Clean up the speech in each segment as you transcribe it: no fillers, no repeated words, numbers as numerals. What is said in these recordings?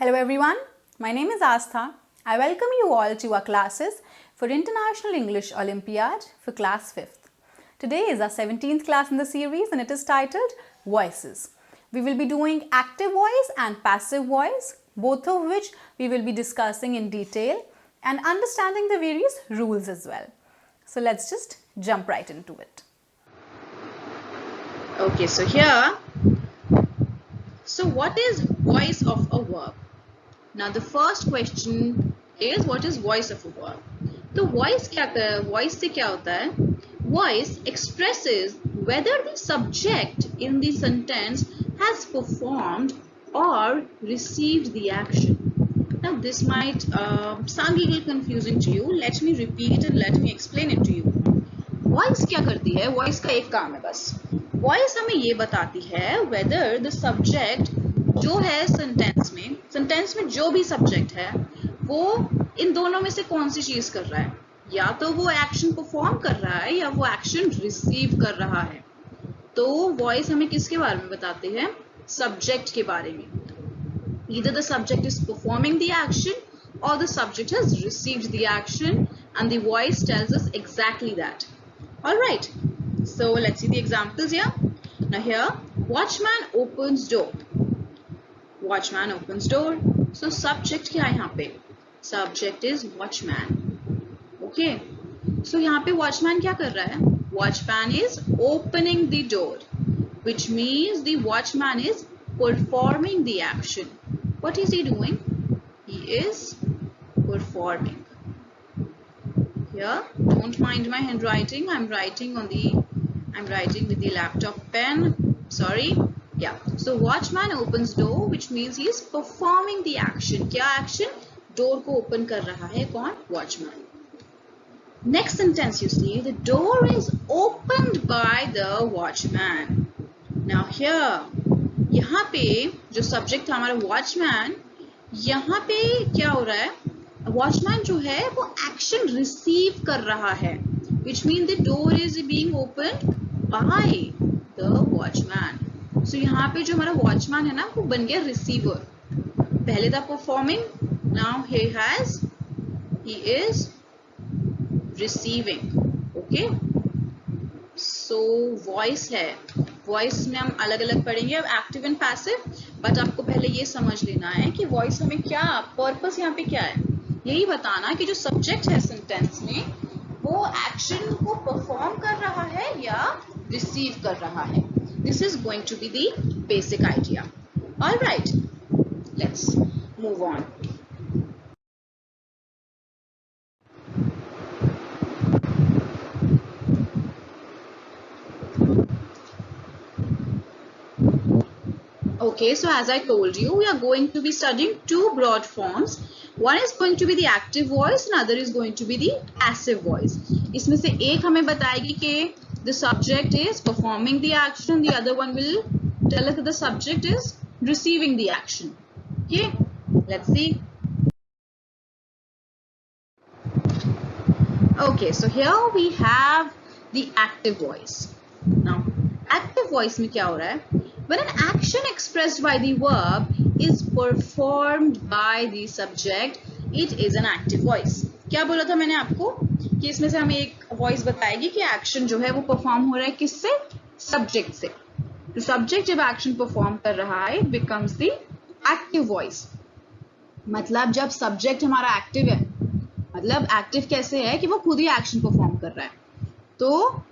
Hello everyone, my name is Aastha. I welcome you all to our classes for International English Olympiad for class 5th. Today is our 17th class in the series and it is titled Voices. We will be doing active voice and passive voice, both of which we will be discussing in detail and understanding the various rules as well. So let's just jump right into it. Okay, so what is voice of a verb? Now the first question is what is voice of a verb? तो voice से क्या होता है? Voice expresses whether the subject in the sentence has performed or received the action. Now this might sound a little confusing to you. Let me repeat it and let me explain it to you. Voice क्या करती है? Voice का एक काम है बस. Voice हमें ये बताती है whether the subject जो है सेंटेंस में जो भी सब्जेक्ट है वो इन दोनों में से कौन सी चीज कर रहा है, या तो वो एक्शन परफॉर्म कर रहा है या वो एक्शन रिसीव कर रहा है. तो वॉइस हमें किसके बारे में बताते हैं? सब्जेक्ट के बारे में. Either the subject is performing the action or the subject has received the action and the voice tells us exactly that. Alright, so let's see the examples here. Now here, watchman opens door. Watchman opens door. So subject क्या है यहाँ पे? Subject is watchman. Okay. So यहाँ पे watchman क्या कर रहा है? Watchman is opening the door, which means the watchman is performing the action. What is he doing? He is performing. Here, don't mind my handwriting. I'm writing with the laptop pen. Sorry. Yeah. So watchman opens door, which means he is performing the action. क्या action? Door को open कर रहा है कौन? Watchman. Next sentence you see, the door is opened by the watchman. Now here, यहाँ पे जो subject था हमारा watchman, यहाँ पे क्या हो रहा है? Watchman जो है वो action receive कर रहा है, which means the door is being opened by the watchman. So यहाँ पे जो हमारा watchman है ना वो बन गया receiver. पहले था performing, now he is receiving. Okay. So voice है, voice में हम अलग अलग पढ़ेंगे अब active and passive, but आपको पहले ये समझ लेना है कि voice हमें क्या purpose यहाँ पे क्या है, यही बताना कि जो subject है sentence में वो action को perform कर रहा है या receive कर रहा है. This is going to be the basic idea. All right, let's move on. Okay, so as I told you, we are going to be studying two broad forms. One is going to be the active voice and other is going to be the passive voice. इसमें से एक हमें बताएगी कि the subject is performing the action, the other one will tell us that the subject is receiving the action. Okay, let's see. Okay, so here we have the active voice. Now, active voice में क्या हो रहा है? When an action expressed by the verb is performed by the subject, it is an active voice. क्या बोला था मैंने आपको कि इसमें से हमें एक voice बताएगी कि action जो है वो perform हो रहा है किससे? Subject से. तो subject जब action perform कर रहा है, it becomes the active voice. मतलब जब subject हमारा active है, मतलब active कैसे है कि वो खुद ही action perform कर रहा है, तो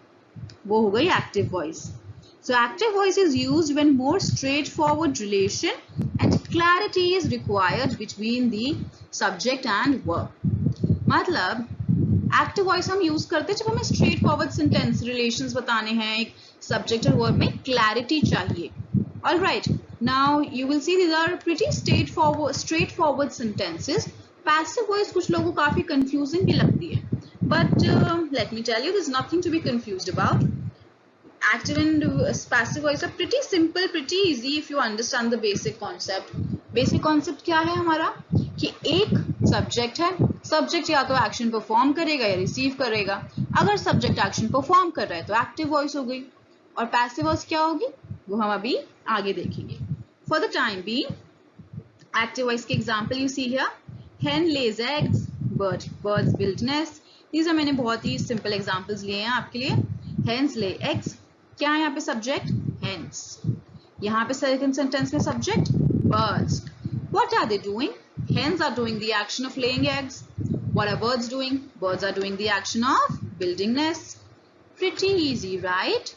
वो हो गई active voice. So active voice is used when more straightforward relation and clarity is required between the subject and verb. मतलब active voice हम use करते हैं जब हमें straightforward sentence relations बताने हैं, एक subject और verb में clarity चाहिए. All right. Now you will see these are pretty straightforward sentences. Passive voice कुछ लोगों को काफी confusing भी लगती है. But let me tell you, there's nothing to be confused about. Active and passive voice are pretty simple, pretty easy if you understand the basic concept. Basic concept क्या है हमारा कि एक subject है, subject या तो action perform करेगा या receive करेगा. अगर subject action perform कर रहा है तो active voice हो गई, और passive voice क्या होगी वो हम अभी आगे देखेंगे. For the time being, Active voice के example you see here. Hen lays eggs, birds build nests. These are मैंने बहुत ही simple examples लिए हैं आपके लिए. Hens lay eggs. क्या है यहाँ पे subject? Hens. यहाँ पे second sentence में subject? Birds. What are they doing? Hens are doing the action of laying eggs. What are birds doing? Birds are doing the action of building nests. Pretty easy, right?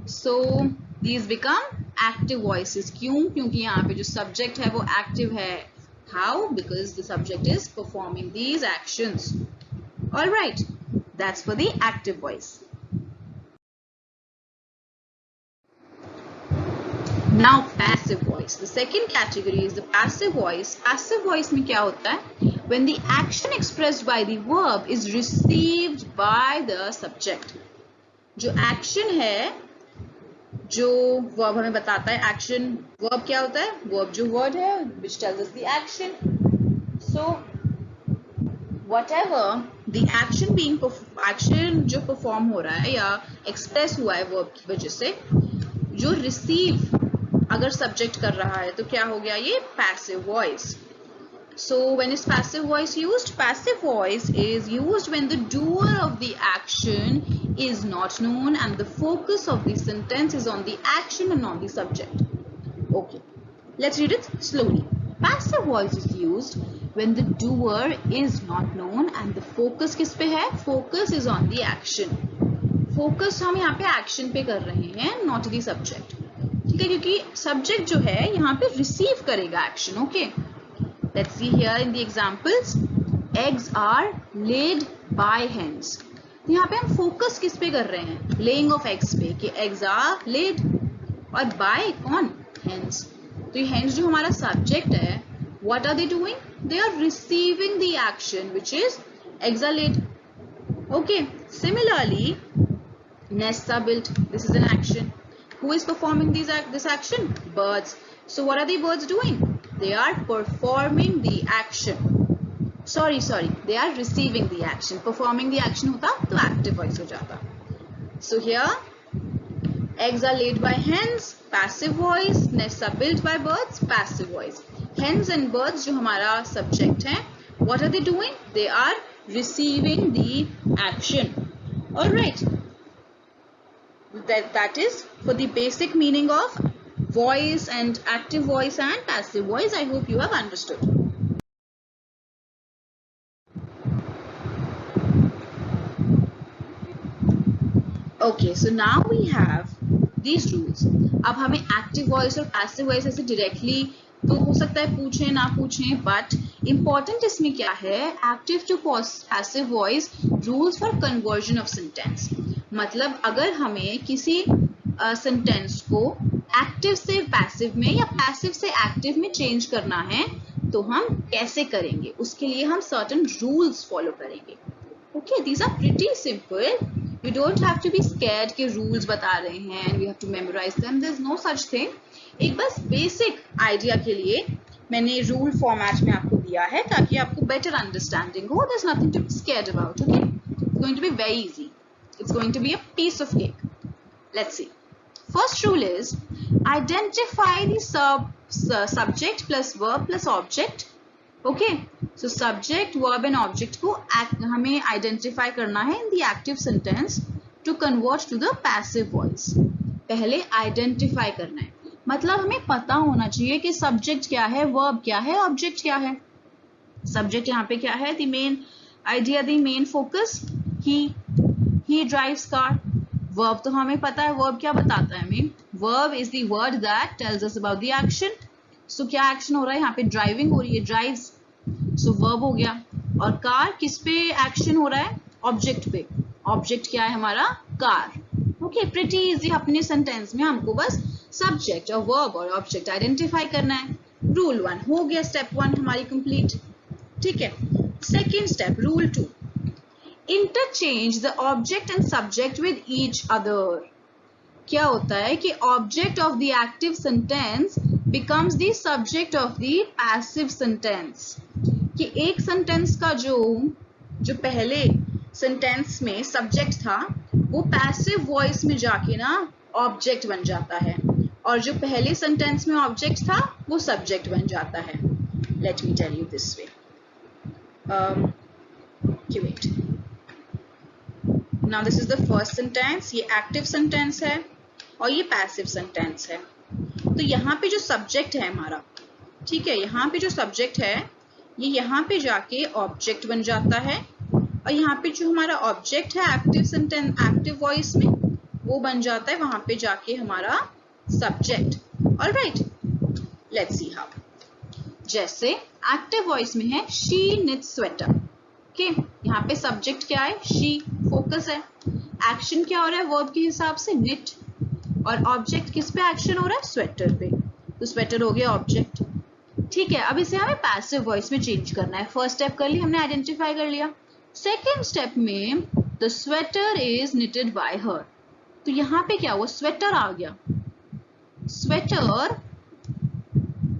So these become active voices. क्यों? क्योंकि यहाँ पे जो subject है वो active है. How? Because the subject is performing these actions. All right, that's for the active voice. Now passive voice. The second category is the passive voice. Passive voice में क्या होता है? When the action expressed by the verb is received by the subject. जो action है, जो verb हमें बताता है action, verb क्या होता है? Verb जो word है, which tells us the action. So whatever the action being action जो perform हो रहा है या express हुआ है verb की वजह से, जो receive अगर subject कर रहा है तो क्या हो गया ये? Passive voice. So when is passive voice used? Passive voice is used when the doer of the action is not known and the focus of the sentence is on the action and not the subject. Okay, let's read it slowly. Passive voice is used when the doer is not known and the focus किस पे है? Focus is on the action. Focus हम यहाँ पे action पे कर रहे हैं, not the subject. ठीक है, क्योंकि subject जो है यहाँ पे receive करेगा action. Okay. Let's see here in the examples. Eggs are laid by hens. तो यहाँ पे हम focus किस पे कर रहे हैं? Laying of eggs पे, कि eggs are laid. और by कौन? Hens. तो ये hens जो हमारा subject है, what are they doing? They are receiving the action which is eggs are laid. Okay. Similarly, nests are built. This is an action. Who is performing this action? Birds. So what are the birds doing? They are performing the action. Sorry. They are receiving the action. Performing the action होता तो active voice हो जाता. So here, eggs are laid by hens, passive voice. Nests are built by birds, passive voice. Hens and birds जो हमारा subject है, what are they doing? They are receiving the action. All right. That is for the basic meaning of voice and active voice and passive voice. I hope you have understood. Okay, so now we have these rules. अब हमें active voice और passive voice ऐसे directly तो हो सकता है पूछें ना पूछें, but important इसमें क्या है? Active to passive voice rules for conversion of sentence. मतलब अगर हमें किसी सेंटेंस को एक्टिव से पैसिव में या पैसिव से एक्टिव में चेंज करना है तो हम कैसे करेंगे? उसके लिए हम सर्टेन रूल्स फॉलो करेंगे. Okay, these are pretty simple. You don't have to be scared कि रूल्स बता रहे हैं and we have to memorise them. There is no such thing. एक बस बेसिक आइडिया के लिए मैंने रूल फॉर्मेट में आपको दिया है ताकि आपको बेटर अंडरस्टैंडिंग हो. There is nothing to be scared about. Okay, it's going to be very easy. It's going to be a piece of cake. Let's see. First rule is identify the subject plus verb plus object. Okay. So subject, verb and object को हमें identify करना है in the active sentence to convert to the passive voice. पहले identify करना है. मतलब हमें पता होना चाहिए कि subject क्या है, verb क्या है, object क्या है. Subject यहाँ पे क्या है? The main idea, the main focus. He drives car. Verb तो हमें पता है. Verb क्या बताता है हमें? Verb is the word that tells us about the action. So क्या action हो रहा है यहाँ पे? Driving हो रही है, drives. So verb हो गया. और car किस पे action हो रहा है? Object पे. Object क्या है हमारा? Car. Okay, pretty easy. अपने sentence में हमको बस subject और verb और object identify करना है. Rule 1 हो गया. Step 1 हमारी complete. ठीक है. Second step, rule 2. Interchange the object and subject with each other. क्या होता है कि object of the active sentence becomes the subject of the passive sentence. कि एक sentence का जो पहले sentence में subject था वो passive voice में जाके ना object बन जाता है. और जो पहले सेंटेंस में ऑब्जेक्ट था वो सब्जेक्ट बन जाता है. Let me tell you this way. wait. Now this is the first sentence. ये एक्टिव सेंटेंस है और ये पैसिव सेंटेंस है. तो यहाँ पे जो सब्जेक्ट है हमारा, ठीक है, यहाँ पे जो सब्जेक्ट है ये यहाँ पे जाके ऑब्जेक्ट बन जाता है और यहाँ पे जो हमारा ऑब्जेक्ट है एक्टिव सेंटेंस, एक्टिव वॉइस में, वो बन जाता है वहां पे जाके हमारा subject. Alright, let's see how. जैसे एक्टिव वॉइस में है शी निट्स स्वेटर. ओके, यहाँ पे सब्जेक्ट क्या है? शी, फोकस है. एक्शन क्या हो रहा है वर्ब के हिसाब से? निट. और ऑब्जेक्ट किस पे एक्शन हो रहा है? स्वेटर पे. तो स्वेटर हो गया ऑब्जेक्ट. ठीक है, अब इसे हमें पैसिव वॉइस में चेंज करना है. फर्स्ट स्टेप कर लिया हमने, आइडेंटिफाई कर लिया. सेकेंड स्टेप में the sweater is knitted bye her. तो यहाँ पे क्या हुआ? स्वेटर आ गया. स्वेटर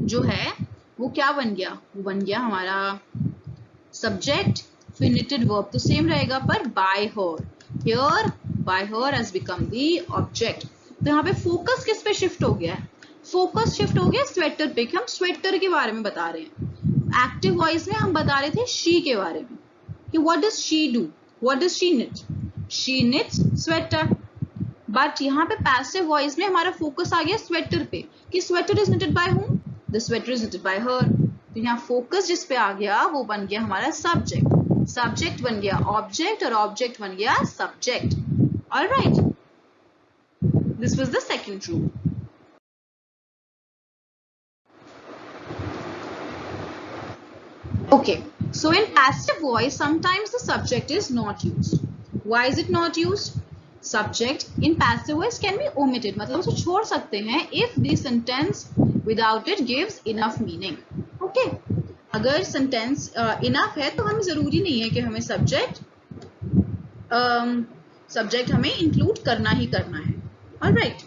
जो है वो क्या बन गया? वो बन गया हमारा सब्जेक्ट, फिर निटेड वर्ब तो सेम रहेगा पर bye her. Here bye her has become the object. तो यहाँ पे फोकस किस पे शिफ्ट हो गया है? फोकस शिफ्ट हो गया स्वेटर पे, कि हम स्वेटर के बारे में बता रहे हैं. एक्टिव वॉइस में हम बता रहे थे शी के बारे में कि what does she do, what does she knit. She knits sweater. But यहाँ पे पैसिव वॉइस में हमारा फोकस आ गया स्वेटर पे कि sweater is knitted bye whom? The sweater is knitted bye her. तो यहाँ फोकस जिस पे आ गया वो बन गया हमारा सब्जेक्ट. सब्जेक्ट बन गया ऑब्जेक्ट और ऑब्जेक्ट बन गया subject. Alright, this was the second rule. Okay, so in passive voice, sometimes the subject is not used. Why is it not used? Subject in passive voice can be omitted. मतलब उसे छोड़ सकते हैं if the sentence without it gives enough meaning. Okay, अगर sentence enough है तो हमें जरूरी नहीं है कि हमें subject हमें include करना ही करना है. Alright,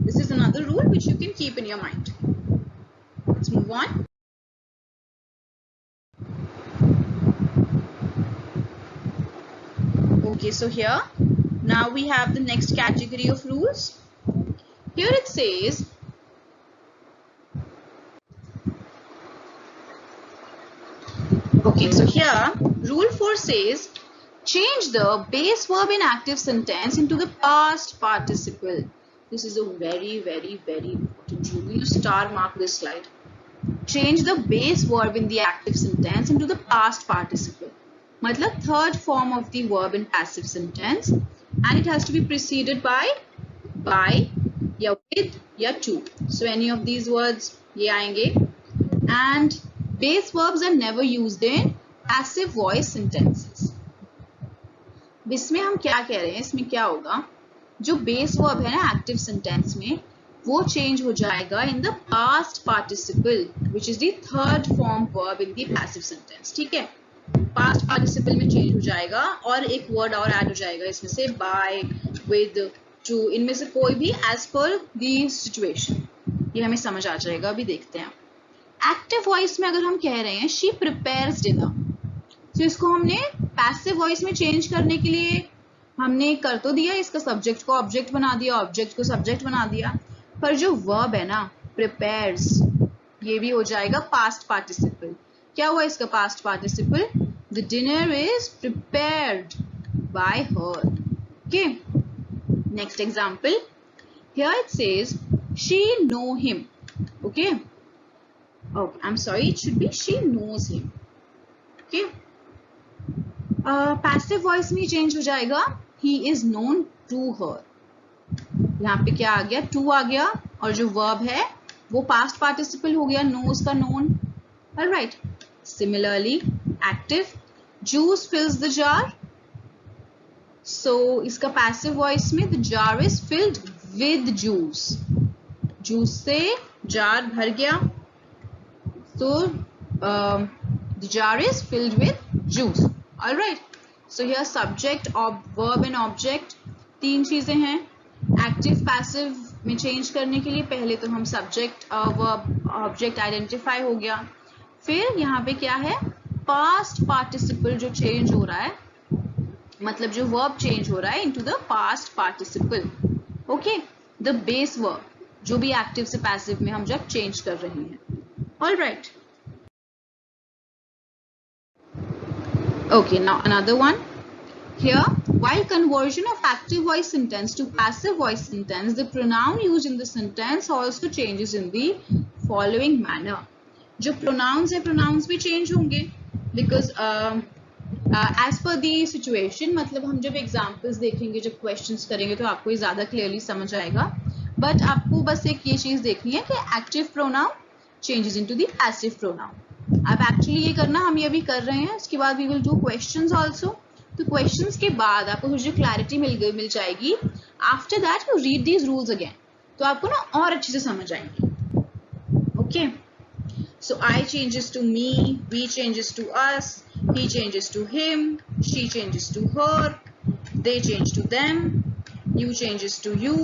this is another rule which you can keep in your mind. Let's move on. Okay, so here now we have the next category of rules. Here it says okay, so here rule 4 says change the base verb in active sentence into the past participle. This is a very important rule. You star mark this slide. Change the base verb in the active sentence into the past participle. मतलब third form of the verb in passive sentence, and it has to be preceded by या with या to. So any of these words ये आएंगे. And base verbs are never used in passive voice sentences. इसमें हम क्या कह रहे हैं? इसमें क्या होगा? जो base verb है ना active sentence में, वो change हो जाएगा in the past participle, which is the third form verb in the passive sentence. ठीक है, पास्ट पार्टिसिपल में चेंज हो जाएगा और एक वर्ड और ऐड हो जाएगा इसमें से, बाय, विद, टू. इनमें से कोई भी एज पर द सिचुएशन. ये हमें समझ आ जाएगा, अभी देखते हैं. एक्टिव वॉइस में अगर हम कह रहे हैं शी प्रिपेयर्स डिनर, तो इसको हमने पैसिव वॉइस में चेंज करने के लिए हमने कर तो दिया, इसका सब्जेक्ट को ऑब्जेक्ट बना दिया, ऑब्जेक्ट को सब्जेक्ट बना दिया, पर जो वर्ब है ना प्रिपेयर्स, ये भी हो जाएगा पास्ट पार्टिसिपल. क्या हुआ इसका past participle? The dinner is prepared by her. Okay. Next example. Here it says she know him. Okay. Oh, I'm sorry. It should be she knows him. Okay. Passive voice में change हो जाएगा. He is known to her. यहाँ पे क्या आ गया? To आ गया और जो verb है वो past participle हो गया, knows का known. All right. Similarly, active, juice fills the jar. So इसका passive voice में the jar is filled with juice. Juice से jar भर गया, so the jar is filled with juice. All right. So here subject, verb and object, तीन चीजें हैं. Active, passive में change करने के लिए पहले तो हम subject, verb, object identify हो गया. फिर यहाँ पे क्या है? पास्ट पार्टिसिपल जो चेंज हो रहा है, मतलब जो वर्ब चेंज हो रहा है into the past participle. Okay, the base verb जो भी एक्टिव से पैसिव में हम जब चेंज कर रहे हैं. All right. Okay, now another one. Here, while conversion of active voice sentence to passive voice sentence, the pronoun used in the sentence also changes in the following manner. जो pronouns है, pronouns भी change होंगे because as per the situation, मतलब हम जब examples देखेंगे, जब questions करेंगे तो आपको ये ज़्यादा clearly समझ आएगा. But आपको बस एक ये चीज़ देखनी है कि active pronoun changes into the passive pronoun. अब actually ये करना हम ये भी कर रहे हैं. इसके बाद we will do questions also. तो क्वेश्चंस के बाद आपको कुछ जो क्लैरिटी मिल जाएगी. After that you read these rules again, तो आपको ना और अच्छे से समझ आएंगे. Okay, so I changes to me, we changes to us, he changes to him, she changes to her, they change to them, you changes to you,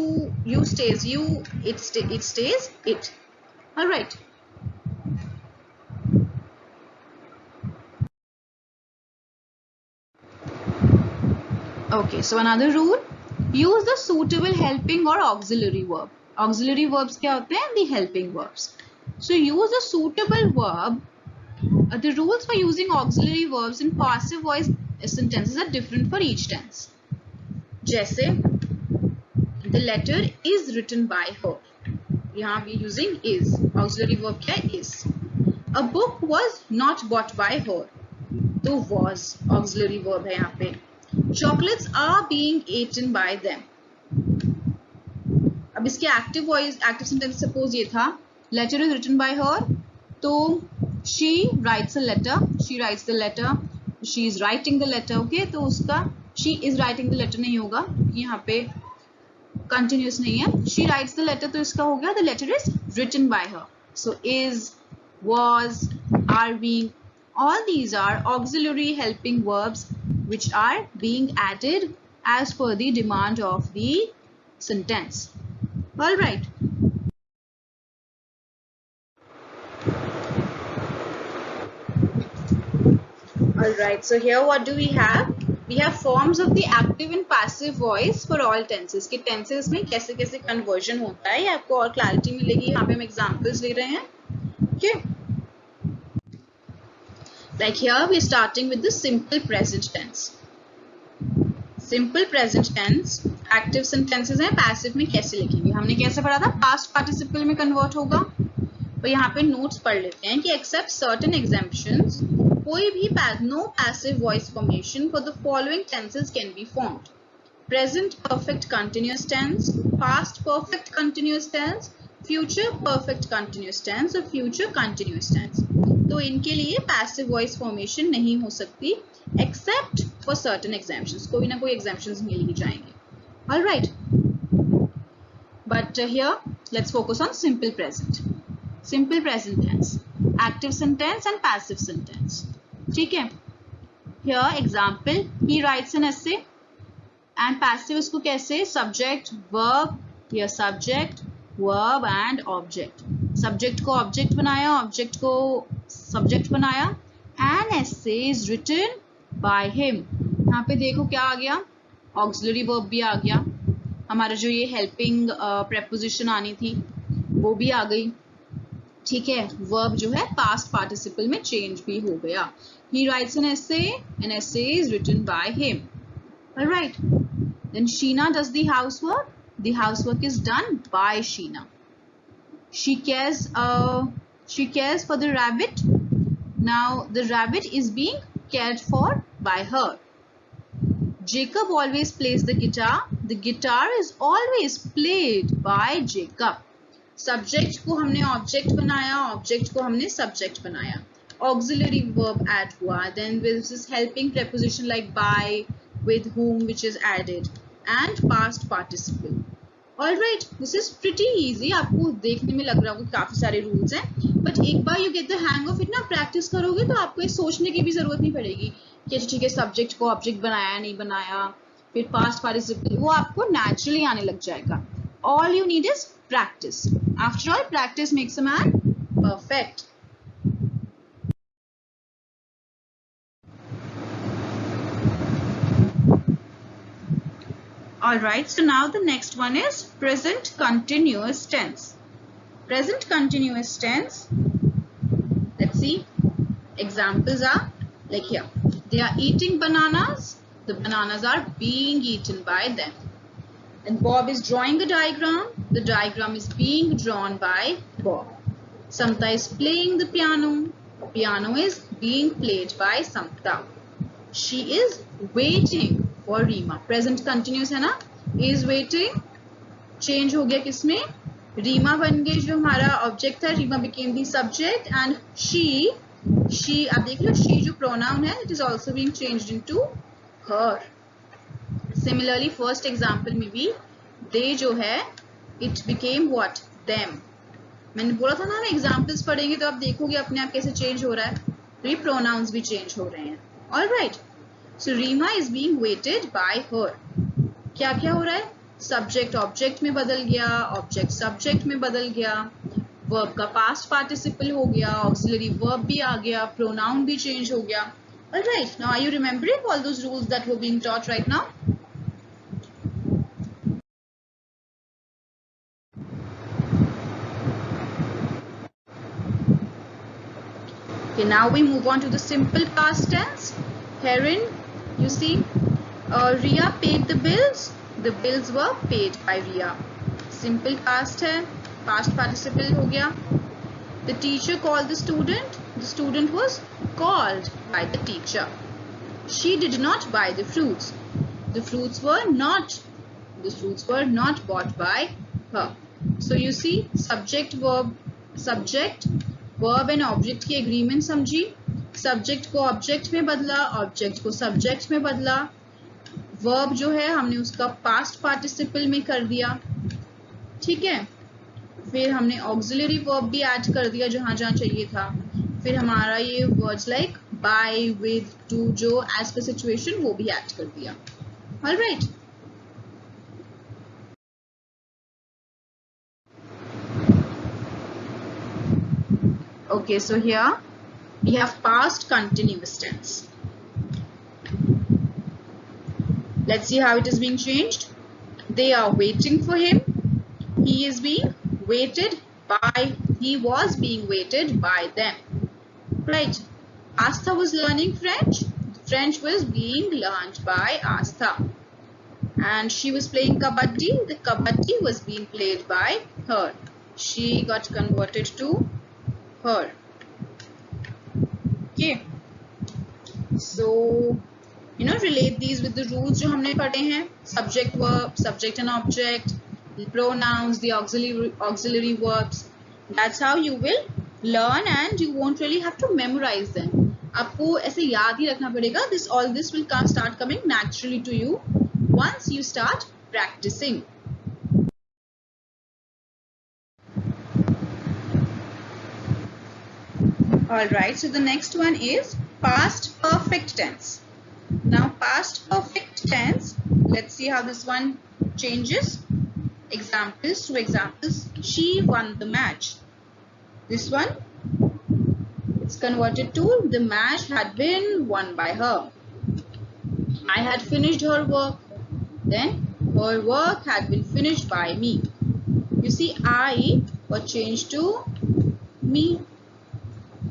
you stays you, it stays it. Alright. Okay, so another rule, use the suitable helping or auxiliary verb. Auxiliary verbs क्या होते हैं? The helping verbs. So use a suitable verb. The rules for using auxiliary verbs in passive voice sentences are different for each tense. जैसे the letter is written by her. यहाँ we are using is. Auxiliary verb क्या है? Is. A book was not bought by her. तो was auxiliary verb है यहाँ पे. Chocolates are being eaten by them. अब इसके active voice, active sentence suppose ये था, letter is written by her, तो she writes a letter, she writes the letter, she is writing the letter. Okay, तो उसका she is writing the letter नहीं होगा, यहाँ पे कंटिन्यूस नहीं है. she writes the letter, तो इसका हो गया the letter is written by her. So is, was, are being, all these are auxiliary helping verbs which are being added as per the demand of the sentence. All right. All right. So here what do we have? We have forms of the active and passive voice for all tenses. कि tenses में कैसे कैसे conversion होता है, आपको और clarity मिलेगी. यहाँ पे हम examples ले रहे हैं. Okay. Like here we are starting with the simple present tense. Simple present tense active sentences हैं, passive में कैसे लिखेंगे? हमने कैसे पढ़ा था? Past participle में convert होगा. तो यहाँ पे notes पढ़ लेते हैं कि except certain exemptions, कोई भी no passive voice formation for the following tenses can be formed. Present perfect continuous tense, past perfect continuous tense, future perfect continuous tense और future continuous tense. तो इनके लिए passive voice formation नहीं हो सकती except for certain exemptions. कोई ना कोई exemptions मिल ही जाएंगे. All right. But here let's focus on simple present. Simple present tense, active sentence and passive sentence. ठीक है. Here example, he writes an essay and passive इसको कैसे? Subject, verb, here subject, verb and object. Subject को object बनाया, object को subject बनाया. An essay is written by him. यहाँ पे देखो क्या आ गया? Auxiliary verb भी आ गया. हमारा जो ये helping preposition आनी थी वो भी आ गई. ठीक है. Verb जो है past participle में change भी हो गया. He writes an essay is written by him. All right. Then Sheena does the housework. The housework is done by Sheena. She cares for the rabbit. Now the rabbit is being cared for by her. Jacob always plays the guitar. The guitar is always played by Jacob. Subject को हमने object बनाया, object को हमने subject बनाया. Auxiliary verb add हुआ. Then this is helping preposition like by, with whom, which is added, and past participle. All right, this is pretty easy. आपको देखने में लग रहा होगा काफी सारे rules हैं, but एक बार you get the hang of it ना, practice करोगे तो आपको ये सोचने की भी जरूरत नहीं पड़ेगी कि ठीक है subject को object बनाया नहीं बनाया, फिर past participle, वो आपको naturally आने लग जाएगा. All you need is practice. After all, practice makes a man perfect. Alright, so now the next one is present continuous tense. Present continuous tense. Let's see. Examples are like here. They are eating bananas. The bananas are being eaten by them. And Bob is drawing a diagram. The diagram is being drawn by Bob. Samta is playing the piano. The piano is being played by Samta. She is waiting for Rima. Present continuous है ना? Is waiting. Change हो गया किसमें? Rima बन गई जो हमारा object था. Rima became the subject and she आप देख लो she जो pronoun है it is also being changed into her. Similarly first example में भी they जो है it became what? Them. मैंने बोला था ना हम examples पढ़ेंगे तो आप देखोगे अपने आप कैसे change हो रहा है. तो ये pronouns भी change हो रहे हैं. All right. So Rima is being waited by her. क्या क्या हो रहा है? Subject object में बदल गया, object subject में बदल गया, verb का past participle हो गया, auxiliary verb भी आ गया, pronoun भी change हो गया. All right. Now are you remembering all those rules that were being taught right now? Okay, now we move on to the simple past tense. Herein, you see, Ria paid the bills. The bills were paid by Ria. Simple past है, past participle हो गया. The teacher called the student. The student was called by the teacher. She did not buy the fruits. The fruits were not bought by her. So you see, subject, verb and object की agreement समझी. Subject को object में बदला, object को subject में बदला. Verb जो है हमने उसका past participle में कर दिया. ठीक है. फिर हमने auxiliary verb भी add कर दिया जहाँ जहाँ चाहिए था. फिर हमारा ये words like by, with, to जो as per situation वो भी add कर दिया. All right. Okay, so here we have past continuous tense. Let's see how it is being changed. They are waiting for him. He was being waited by them. Right. Aastha was learning French. French was being learned by Aastha. And she was playing kabaddi. The kabaddi was being played by her. She got converted to her. Okay. So, relate these with the rules जो हमने पढ़े हैं. Subject, verb, subject and object, the pronouns, the auxiliary verbs. That's how you will learn and you won't really have to memorize them. आपको ऐसे याद ही रखना पड़ेगा. All this will start coming naturally to you once you start practicing. Alright, so the next one is past perfect tense. Now past perfect tense, let's see how this one changes. Examples, 2 examples. She won the match. This one, it's converted to the match had been won by her. I had finished her work. Then her work had been finished by me. You see, I was changed to me.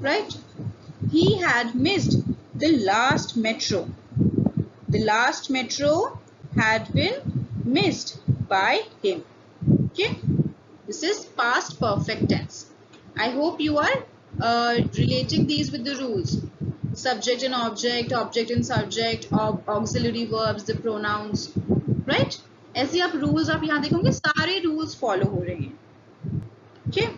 Right? He had missed the last metro. The last metro had been missed by him. Okay? This is past perfect tense. I hope you are relating these with the rules. Subject and object, object and subject, auxiliary verbs, the pronouns. Right? ऐसे आप rules आप यहाँ देखोगे सारे rules follow हो रहे हैं. Okay?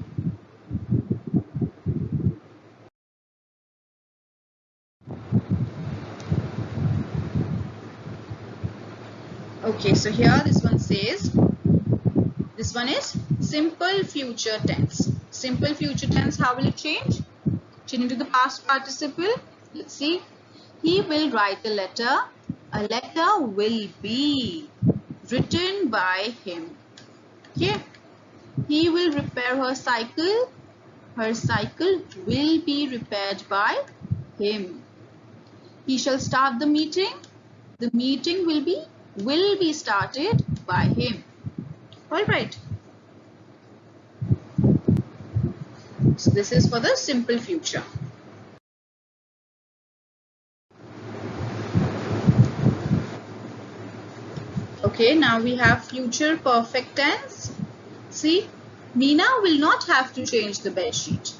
Okay, so here this one says, this one is simple future tense. Simple future tense, how will it change? Change into the past participle. Let's see. He will write a letter. A letter will be written by him. Okay. He will repair her cycle. Her cycle will be repaired by him. He shall start the meeting. The meeting will be started by him. All right. So this is for the simple future. Okay, now we have future perfect tense. See, Nina will not have to change the bed sheet.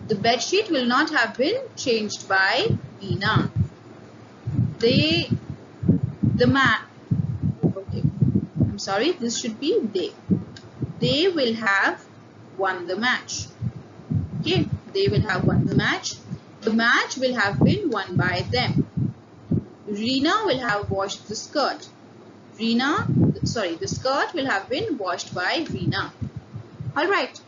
The bed sheet will not have been changed by Nina. Okay, I'm sorry, this should be they. They will have won the match. Okay, they will have won the match. The match will have been won by them. Reena will have washed the skirt. The skirt will have been washed by Reena. Alright.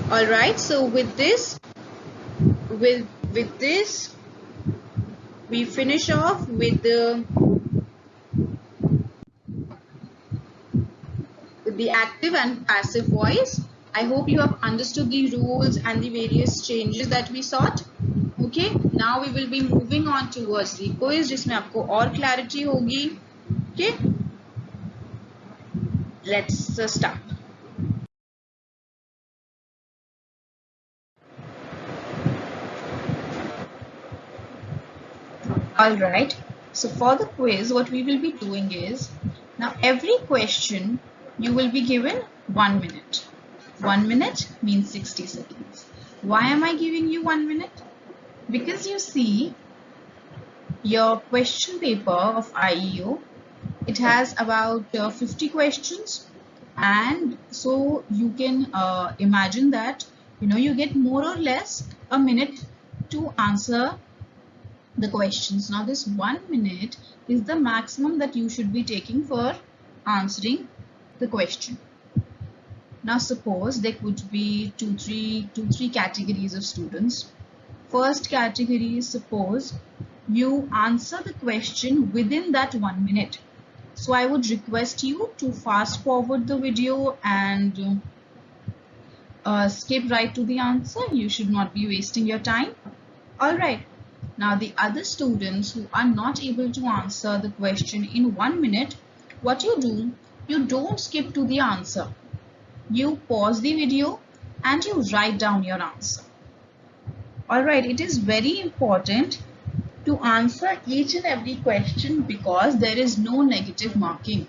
Alright, so with this, we finish off with the active and passive voice. I hope you have understood the rules and the various changes that we sought. Okay, now we will be moving on towards the quiz, जिसमें आपको और clarity होगी. Okay, let's start. Alright, so for the quiz, what we will be doing is, now every question you will be given 1 minute. 1 minute means 60 seconds. Why am I giving you 1 minute? Because you see, your question paper of IEO, it has about 50 questions, and so you can imagine that you get more or less a minute to answer the questions. Now this 1 minute is the maximum that you should be taking for answering the question. Now suppose there could be two, three categories of students. First category is, suppose you answer the question within that 1 minute. So I would request you to fast forward the video and skip right to the answer. You should not be wasting your time. Alright. Now the other students who are not able to answer the question in 1 minute, what you do, you don't skip to the answer. You pause the video and you write down your answer. Alright, it is very important to answer each and every question because there is no negative marking.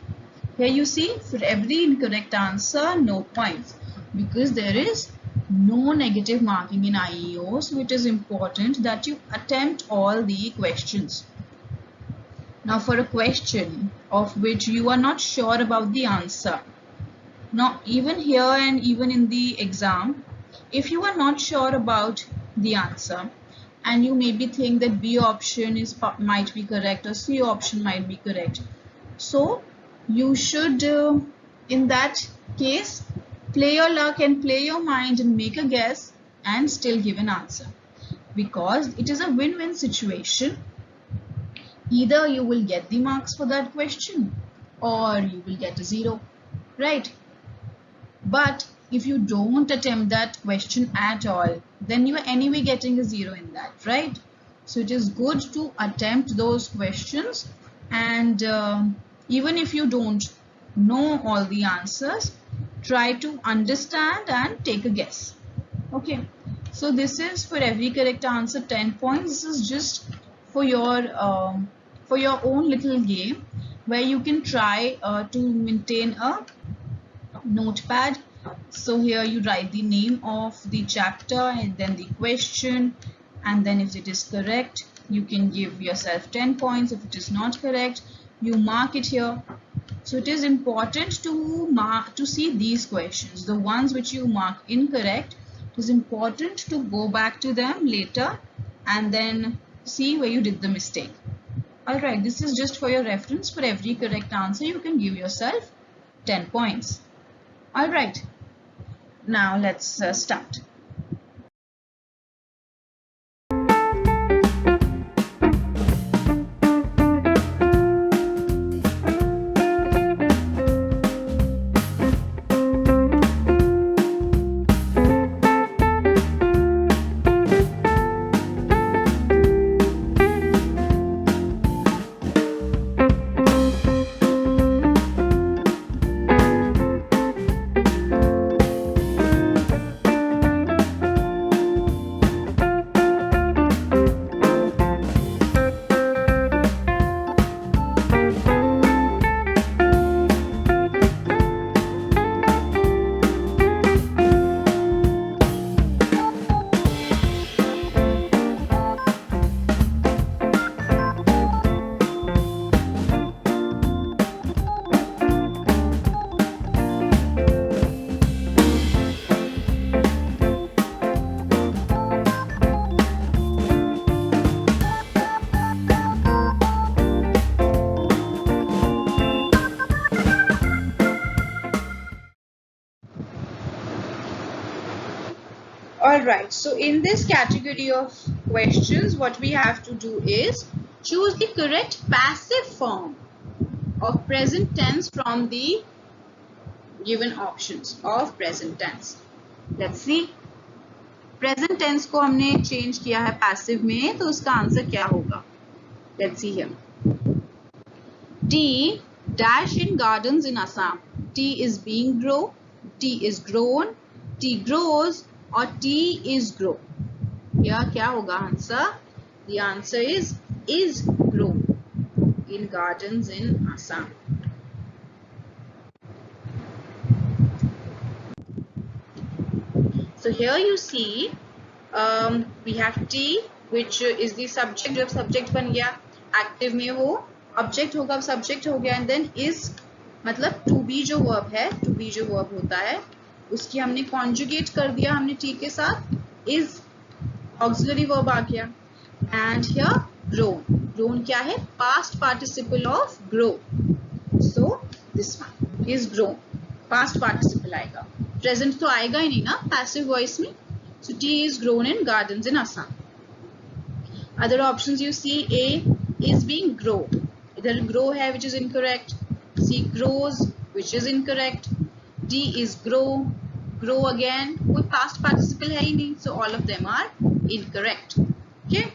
Here you see, for every incorrect answer, no points, because there is no negative marking in IEO, so it is important that you attempt all the questions. Now for a question of which you are not sure about the answer, now even here and even in the exam, if you are not sure about the answer and you maybe think that B option might be correct or C option might be correct, so you should in that case play your luck and play your mind and make a guess and still give an answer, because it is a win-win situation. Either you will get the marks for that question or you will get a 0, right? But if you don't attempt that question at all, then you are anyway getting a 0 in that, right? So it is good to attempt those questions, and even if you don't know all the answers, try to understand and take a guess. Okay, so this is for every correct answer 10 points. This is just for your own little game where you can try to maintain a notepad. So here you write the name of the chapter and then the question, and then if it is correct you can give yourself 10 points. If it is not correct, you mark it here. So it is important to see these questions, the ones which you mark incorrect. It is important to go back to them later and then see where you did the mistake. Alright, this is just for your reference. For every correct answer you can give yourself 10 points. Alright, now let's start. Alright, so in this category of questions, what we have to do is choose the correct passive form of present tense from the given options of present tense. Let's see. Present tense को हमने change किया है passive में, तो उसका answer क्या होगा? Let's see here. Tea dash in gardens in Assam. Tea is being grown, tea is grown, tea grows, or tea is grow. Here क्या होगा answer? The answer is grown in gardens in Assam. So here you see we have tea, which is the subject. जब subject बन गया, active में वो object होगा, subject हो गया, and then is मतलब to be जो verb है, to be जो verb होता है, उसकी हमने conjugate कर दिया हमने टी के साथ, is auxiliary verb आ गया, and here grown. Grown क्या है? Past participle of grow. So this one is grown. Past participle आएगा. Present तो आएगा ही नहीं ना passive voice में. So tea is grown in gardens in Assam. Other options you see, A is being grow. इधर grow है which is incorrect. C grows which is incorrect. D is grow. Grow again. कोई past participle है ही नहीं. So all of them are incorrect. Okay.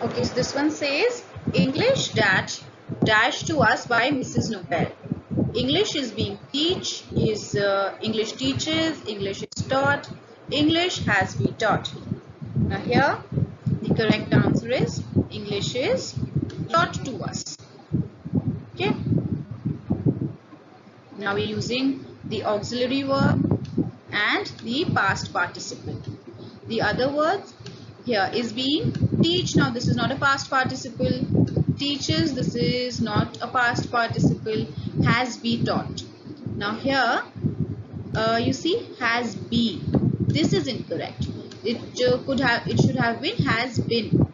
Okay, so this one says English dash to us by Mrs. Nobel. English is being English teaches, English is taught, English has been taught. Now here the correct answer is English is taught to us. Okay. Now we're using the auxiliary verb and the past participle. The other words here is being teach. Now this is not a past participle. Teaches, this is not a past participle. Has been taught. Now here you see has been. This is incorrect. It should have been has been.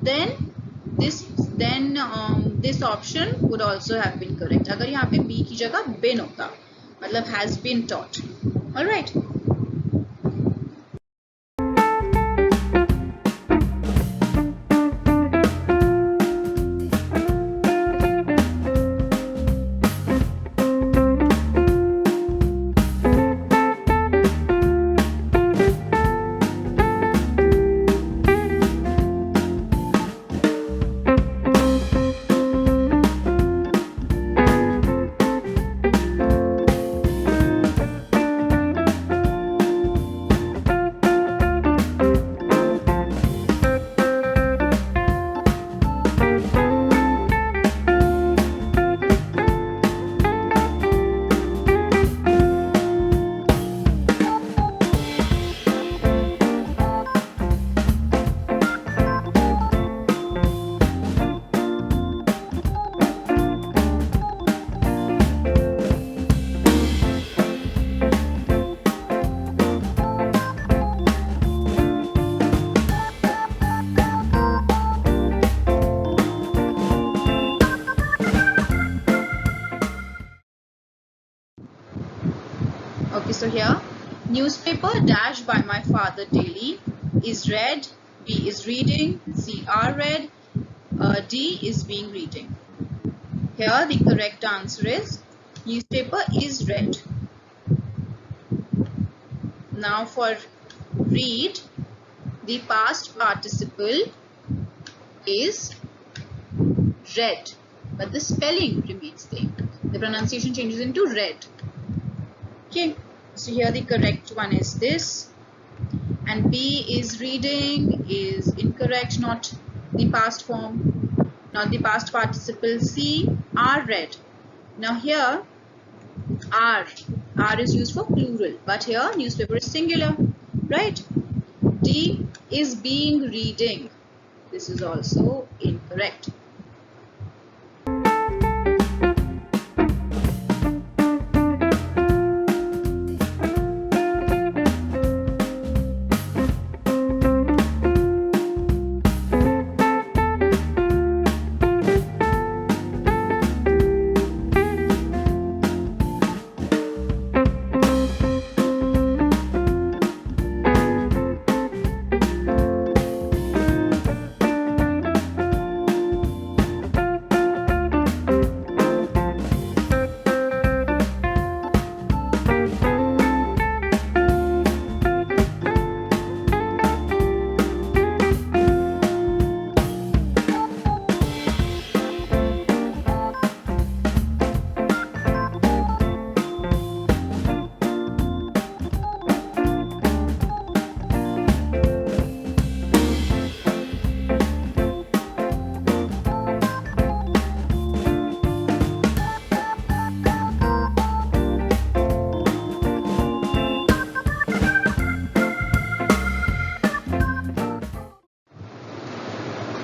Then this option would also have been correct. अगर यहाँ पे be की जगह been होता, मतलब has been taught. All right. Okay, so here newspaper dash by my father daily is read B is reading, C are read, D is being reading. Here the correct answer is newspaper is read. Now for read, the past participle is read, but the spelling remains same. The pronunciation changes into read. Okay, so here the correct one is this, and B is reading is incorrect, not the past form, not the past participle. C are read. Now here are is used for plural, but here newspaper is singular, right? D is being reading. This is also incorrect.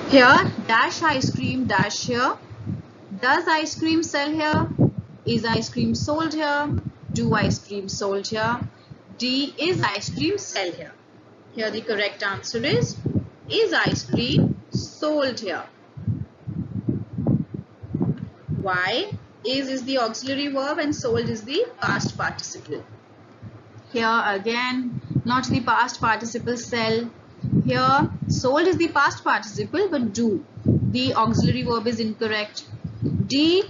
Here dash ice cream dash here. Does ice cream sell here? Is ice cream sold here? Do ice cream sold here? D is ice cream sell here. Here the correct answer is ice cream sold here? Why? Is the auxiliary verb and sold is the past participle. Here again not the past participle sell. Here sold is the past participle, but do, the auxiliary verb is incorrect. D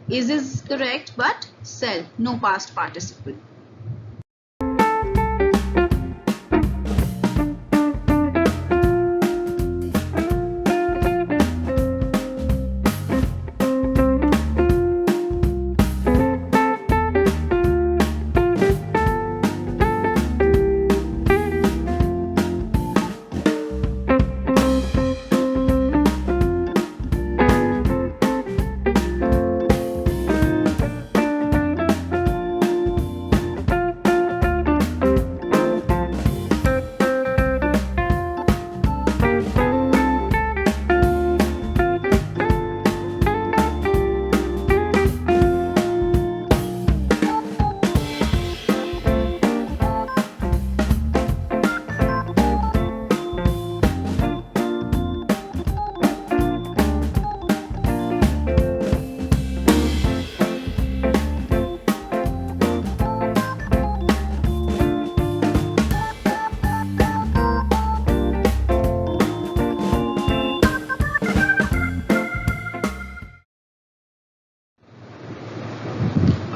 is correct, but sell, no past participle.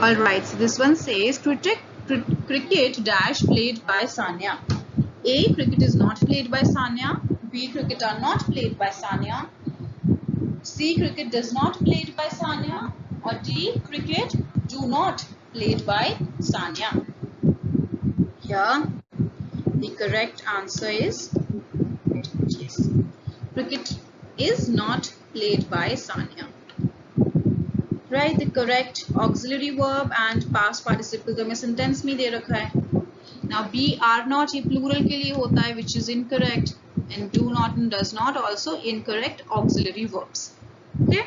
Alright, so this one says cricket dash played by Sanya. A. Cricket is not played by Sanya. B. Cricket are not played by Sanya. C. Cricket does not played by Sanya. Or D. Cricket do not played by Sanya. Here the correct answer is yes. Cricket is not played by Sanya. Right, the correct auxiliary verb and past participle तो मैं sentence में दे रखा है. Now B are not ये plural के लिए होता है, which is incorrect, and do not and does not also incorrect auxiliary verbs. Okay.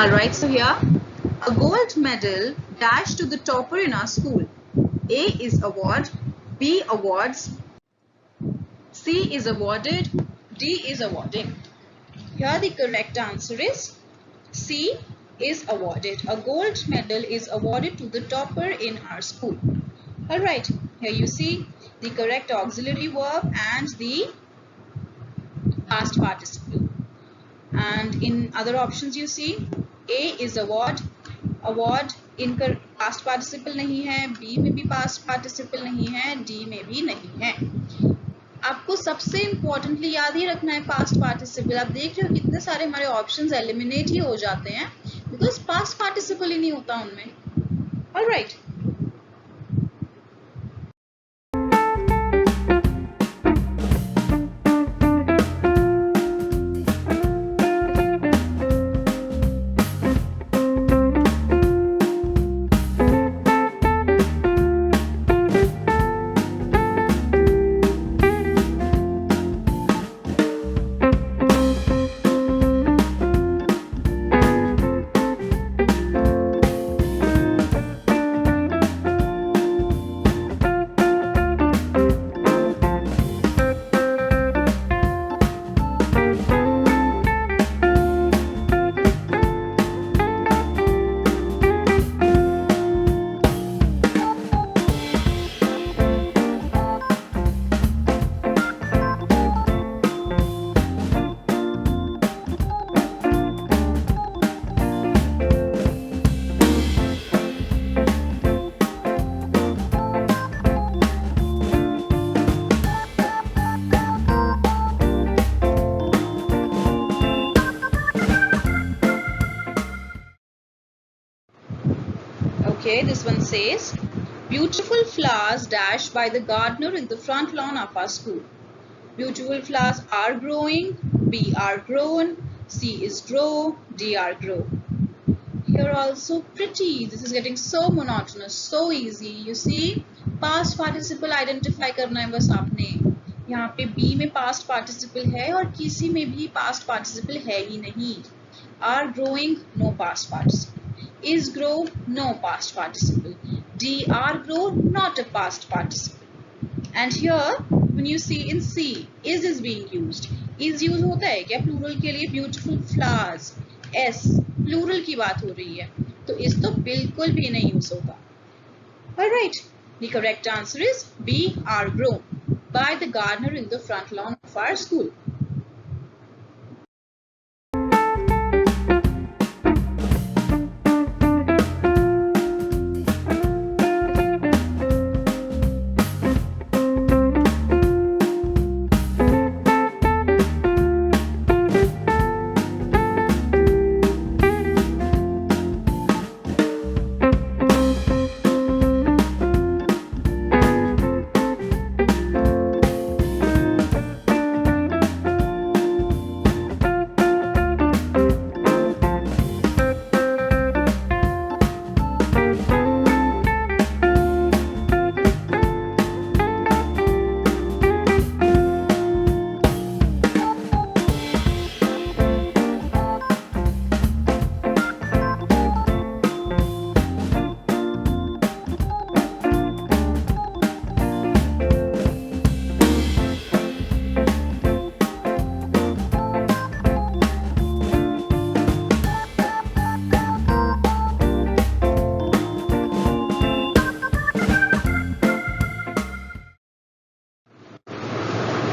Alright, so here, a gold medal dashed to the topper in our school. A is award, B awards, C is awarded, D is awarding. Here the correct answer is C is awarded. A gold medal is awarded to the topper in our school. Alright, here you see the correct auxiliary verb and the past participle. And in other options you see A is award, award in past participle नहीं है, B में भी past participle नहीं है, D में भी नहीं है. आपको सबसे इम्पोर्टेंटली याद ही रखना है पास्ट पार्टिसिपल. आप देख रहे हो कितने सारे हमारे ऑप्शंस एलिमिनेट ही हो जाते हैं बिकॉज पास्ट पार्टिसिपल ही नहीं होता उनमें. Alright. Okay, this one says, beautiful flowers dashed by the gardener in the front lawn of our school. Beautiful flowers are growing, B are grown, C is grow, D are grow. Here also pretty, this is getting so monotonous, so easy. You see, past participle identify करना है बस आपने. यहाँ पे B में past participle है और किसी में भी past participle है ही नहीं. Are growing, no past participle. Is grow, no past participle. D are grow, not a past participle. And here, when you see in C, is being used. Is use होता है क्या plural के लिए? Beautiful flowers. S, plural की बात हो रही है. तो इस तो बिल्कुल भी नहीं use होगा. Alright, the correct answer is B are grown by the gardener in the front lawn of our school.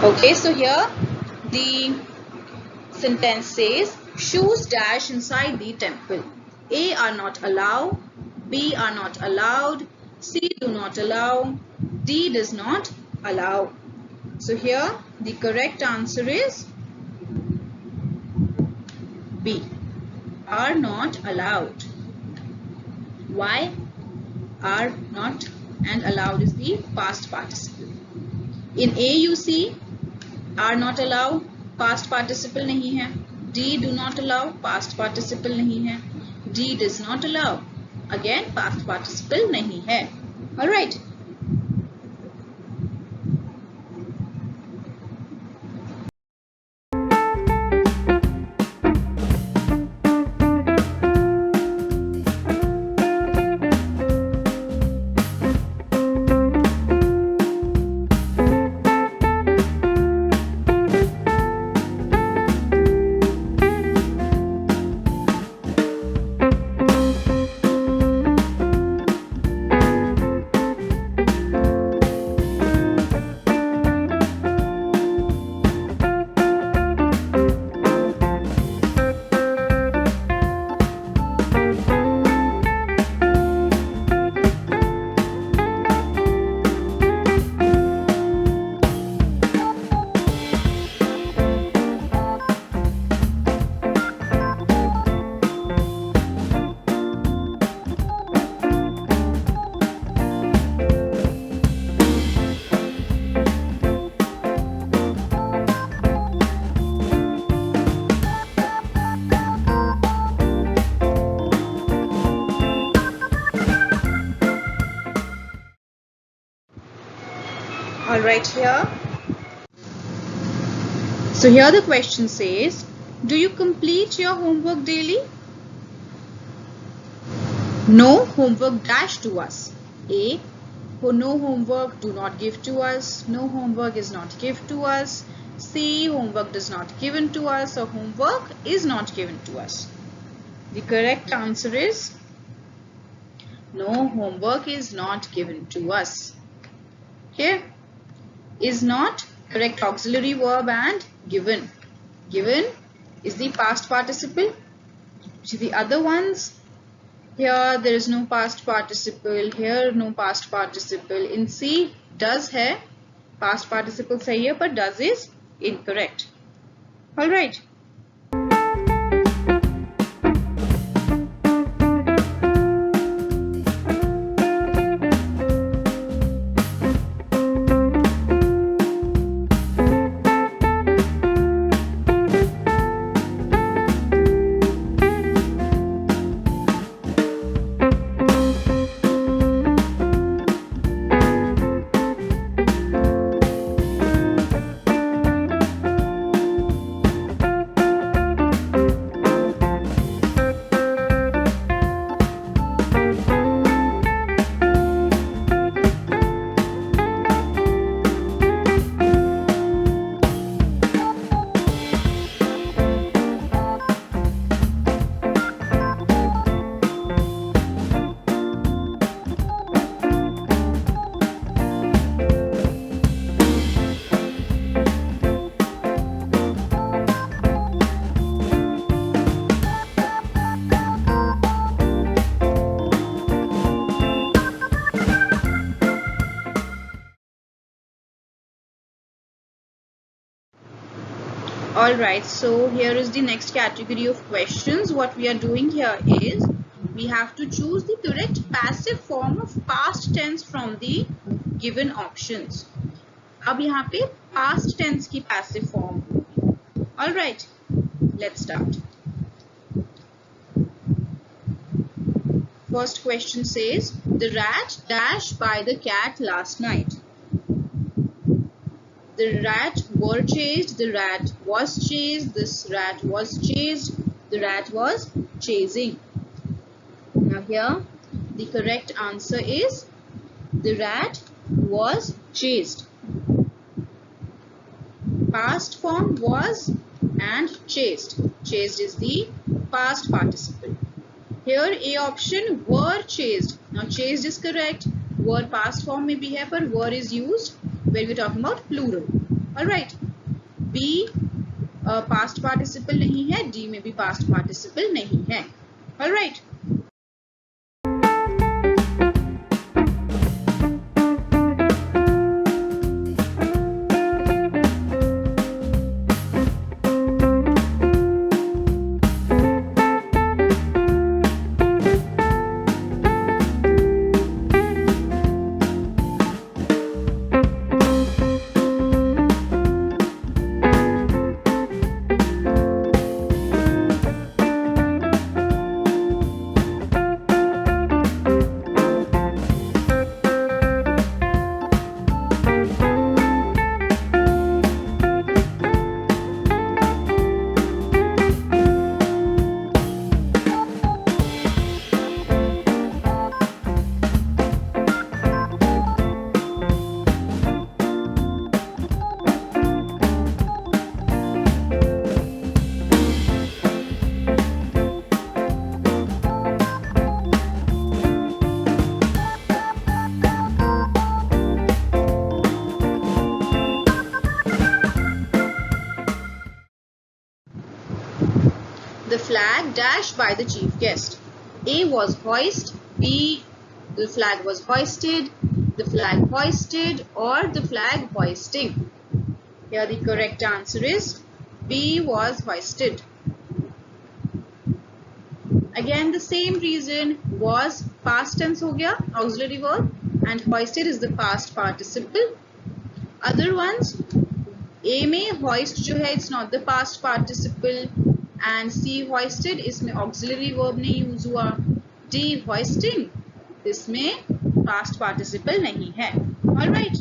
Okay, so here the sentence says, shoes dash inside the temple. A are not allowed, B are not allowed, C do not allow, D does not allow. So here the correct answer is B, are not allowed. Why? Are not and allowed is the past participle. In A you see, are not allow, past participle नहीं है. D do not allow, past participle नहीं है. D does not allow, again past participle नहीं है. Alright. All right here. So here the question says, do you complete your homework daily? No homework dash to us. A. No homework do not give to us. No homework is not give to us. C. Homework does not given to us, or homework is not given to us. The correct answer is no, homework is not given to us. Here is not correct auxiliary verb and given. Given is the past participle. See the other ones. Here there is no past participle. Here no past participle. In C does hai. Past participle sahi hai, but does is incorrect. All right. Alright, so here is the next category of questions. What we are doing here is we have to choose the correct passive form of past tense from the given options. अब यहाँ पे past tense की passive form होगी. Alright, let's start. First question says, the rat dashed by the cat last night. The rat were chased, the rat was chased, this rat was chased, the rat was chasing. Now here the correct answer is the rat was chased. Past form was and chased. Chased is the past participle. Here A option were chased. Now chased is correct. Were past form may be here, but were is used when we are talking about plural. Alright. B past participle नहीं है. D में भी past participle नहीं है. Alright. The flag dashed by the chief guest. A was hoist, B the flag was hoisted, the flag hoisted, or the flag hoisting. Here the correct answer is B was hoisted. Again the same reason, was past tense हो गया, auxiliary verb, and hoisted is the past participle. Other ones, A में hoist जो है it's not the past participle, and C hoisted इसमें auxiliary verb नहीं use हुआ. D hoisting इसमें past participle नहीं है. All right.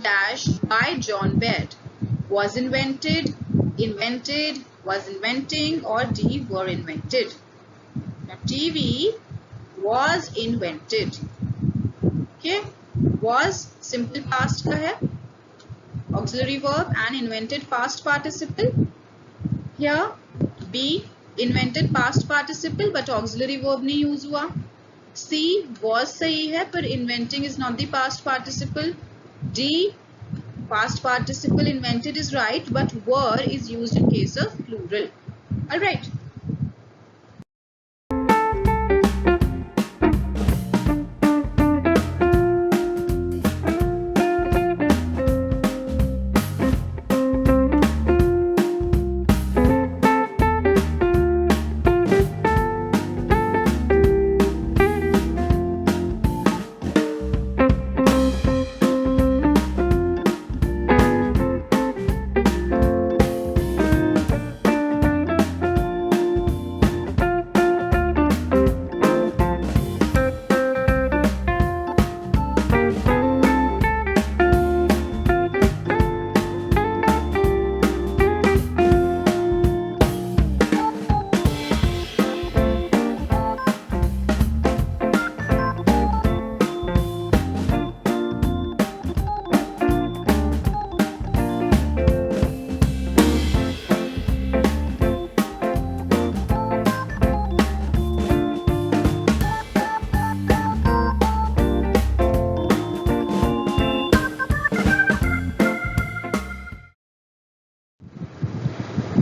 dash by John Baird. Was invented, invented, was inventing, or D were invented. Now TV was invented. Okay, was simple past का है, auxiliary verb and invented past participle. Here B invented past participle but auxiliary verb नहीं use हुआ. C was सही है पर inventing is not the past participle. D past participle invented is right but were is used in case of plural. Alright.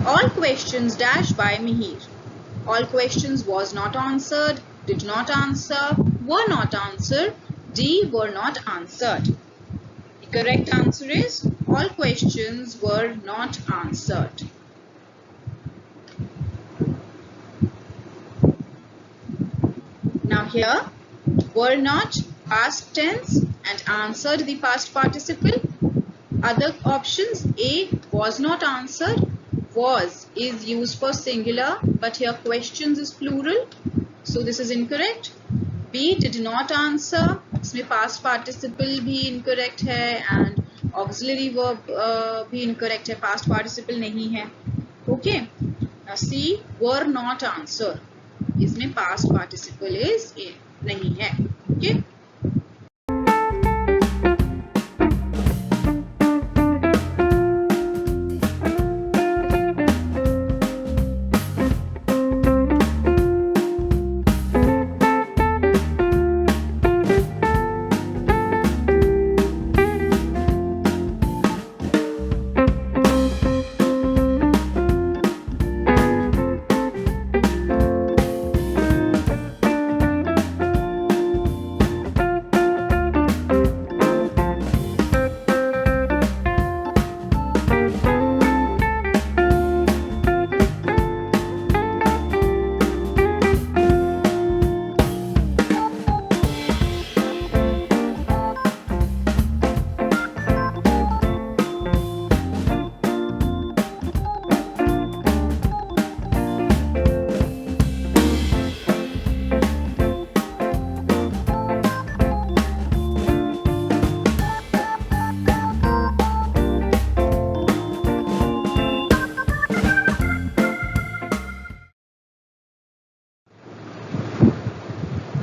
All questions dash by Mihir. All questions was not answered, did not answer, were not answered, D were not answered. The correct answer is all questions were not answered. Now here, were not past tense and answered the past participle. Other options, A was not answered, was is used for singular but here questions is plural, so this is incorrect. B did not answer, इसमें past participle भी incorrect है and auxiliary verb भी incorrect है, past participle नहीं है. Okay. Now C were not answer, इसमें past participle is नहीं है. Okay.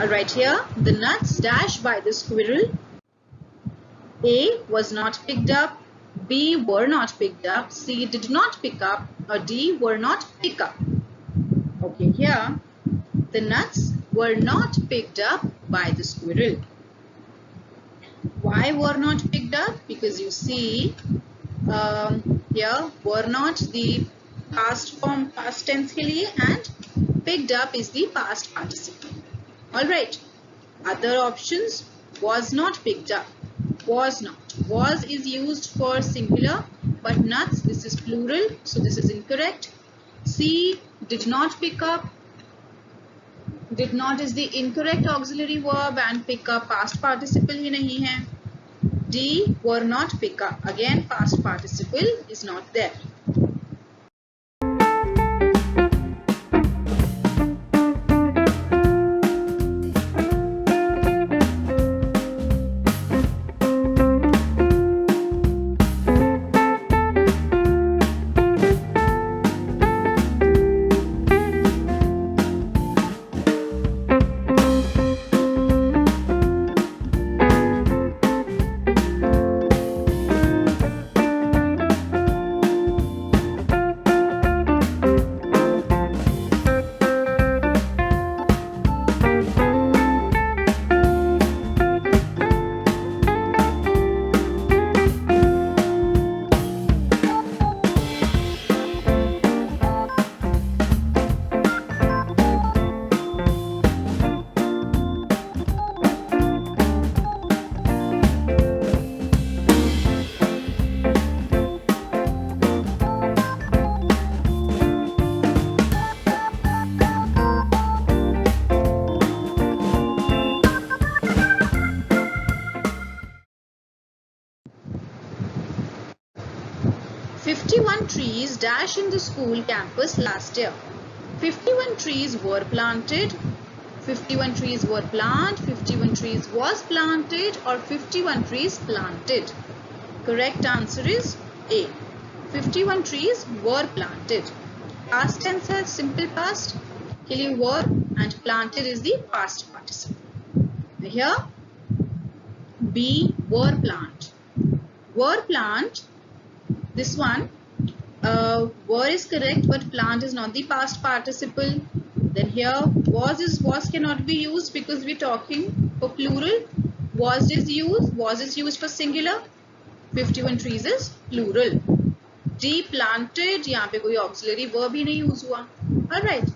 Alright, here the nuts dashed by the squirrel. A was not picked up, B were not picked up, C did not pick up, or D were not pick up. Okay, here the nuts were not picked up by the squirrel. Why were not picked up? Because you see here were not the past form, past tense के लिए, and picked up is the past participle. Alright, other options, was not picked up, was not. Was is used for singular, but nuts, this is plural, so this is incorrect. C, did not pick up. Did not is the incorrect auxiliary verb and pick up past participle ही नहीं है. D, were not pick up. Again, past participle is not there. 51 trees dash in the school campus last year. 51 trees were planted, 51 trees were planted, 51 trees was planted, or 51 trees planted. Correct answer is A. 51 trees were planted. Past tense है simple past के लिए were and planted is the past participle. Here B, were plant. Were plant, this one, were is correct but plant is not the past participle. Then here was cannot be used because we're talking for plural. Was is used for singular. 51 trees is plural. D, planted, यहाँ पे कोई auxiliary verb ही नहीं use हुआ. Alright.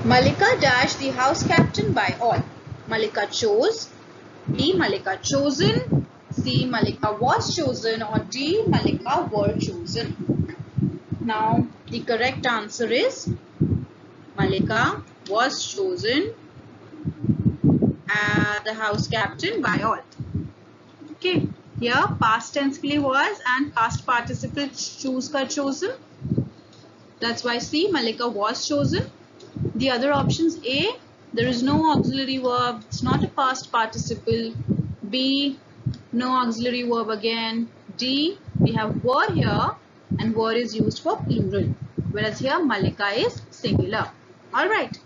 Malika dashed the house captain by all. Malika chose. B, Malika chosen. C, Malika was chosen. Or D, Malika were chosen. Now the correct answer is Malika was chosen as the house captain by all. Okay, here past tense के लिए was and past participle choose का chosen. That's why C, Malika was chosen. The other options, A, there is no auxiliary verb, it's not a past participle. B, no auxiliary verb again. D, we have were here and were is used for plural, whereas here Malika is singular. Alright.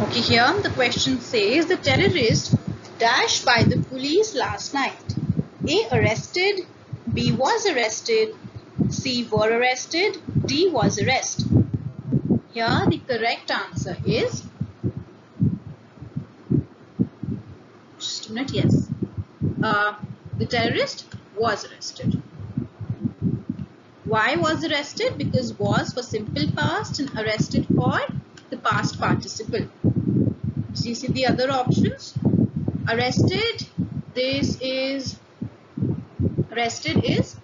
Okay, here the question says the terrorist dashed by the police last night. A, arrested. B, was arrested. C, were arrested. D, was arrest. Here the correct answer is, just a minute, yes. The terrorist was arrested. Why was arrested? Because was for simple past and arrested for the past participle. So you see the other options. Arrested, this is, arrested is,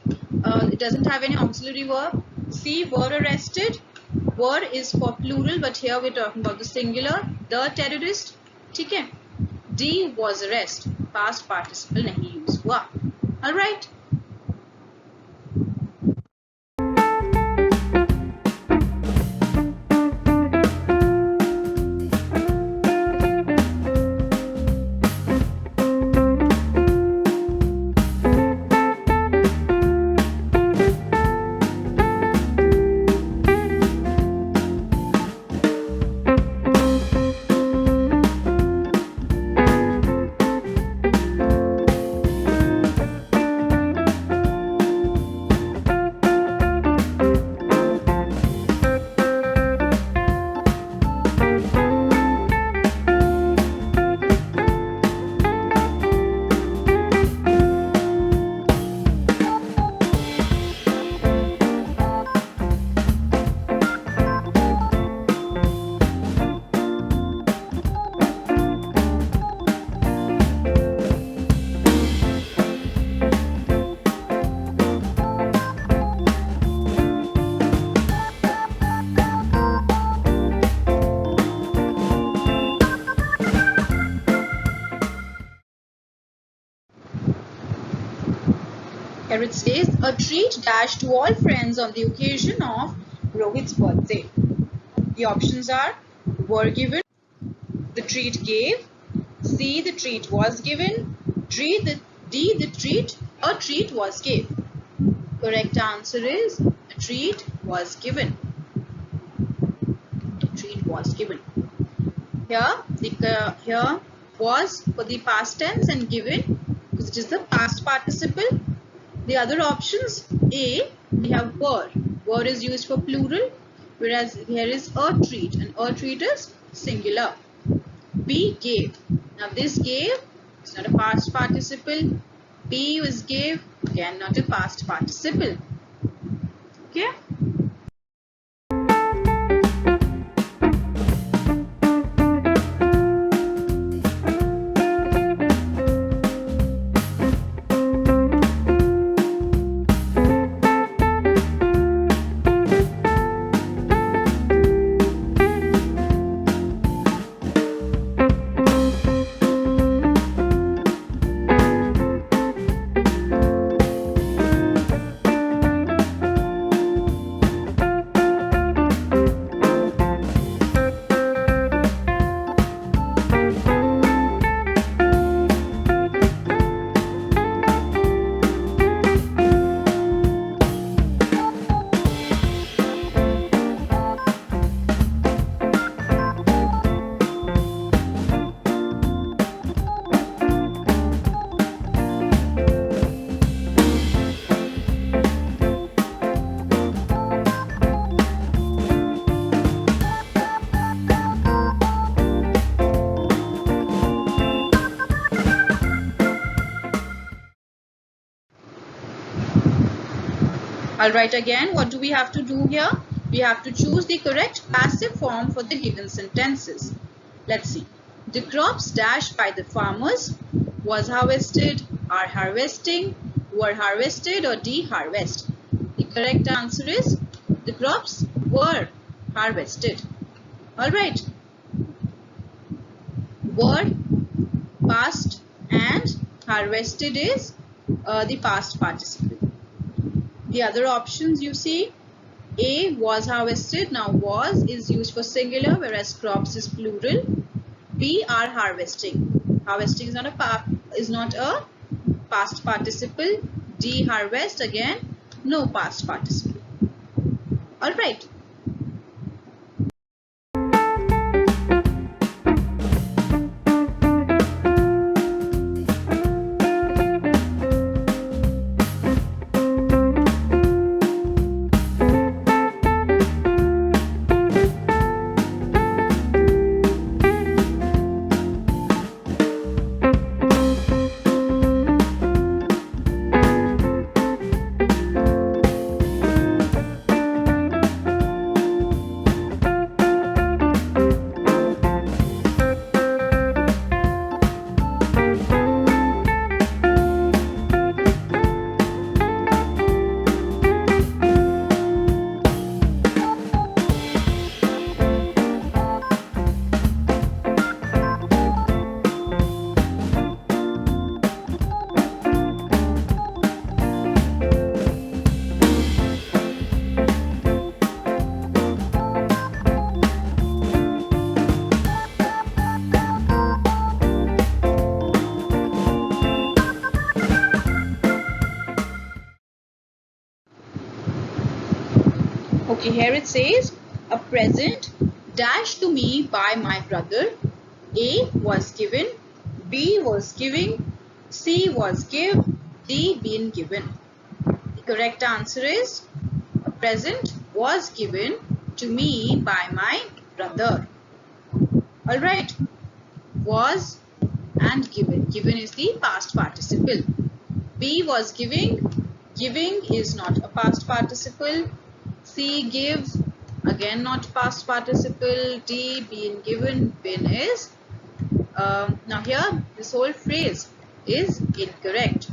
it doesn't have any auxiliary verb. C, were arrested. Were is for plural, but here we're talking about the singular, the terrorist. ठीक है? D, was arrest. Past participle नहीं use हुआ. Alright. Here it says, a treat dashed to all friends on the occasion of Rohit's birthday. The options are were given, the treat gave, C, the treat was given, D, the treat, a treat was gave. Correct answer is a treat was given. Treat was given. Here was for the past tense and given because it is the past participle. The other options, A, we have were. Were is used for plural, whereas here is a treat, and a treat is singular. B, gave. Now this gave is not a past participle. B was gave, again not a past participle. Okay. Alright, again, what do we have to do here? We have to choose the correct passive form for the given sentences. Let's see. The crops dashed by the farmers was harvested, are harvesting, were harvested, or de-harvest. The correct answer is the crops were harvested. Alright. Were, past, and harvested is the past participle. The other options you see, A, was harvested. Now was is used for singular, whereas crops is plural. B, are harvesting. Harvesting is not a past participle. D, harvest, again no past participle. All right. Okay, here it says, a present dashed to me by my brother. A was given, B was giving, C was give, D been given. The correct answer is, a present was given to me by my brother. Alright, was and given. Given is the past participle. B was giving. Giving is not a past participle. C, give, again not past participle. D, been given, been is. Now here this whole phrase is incorrect.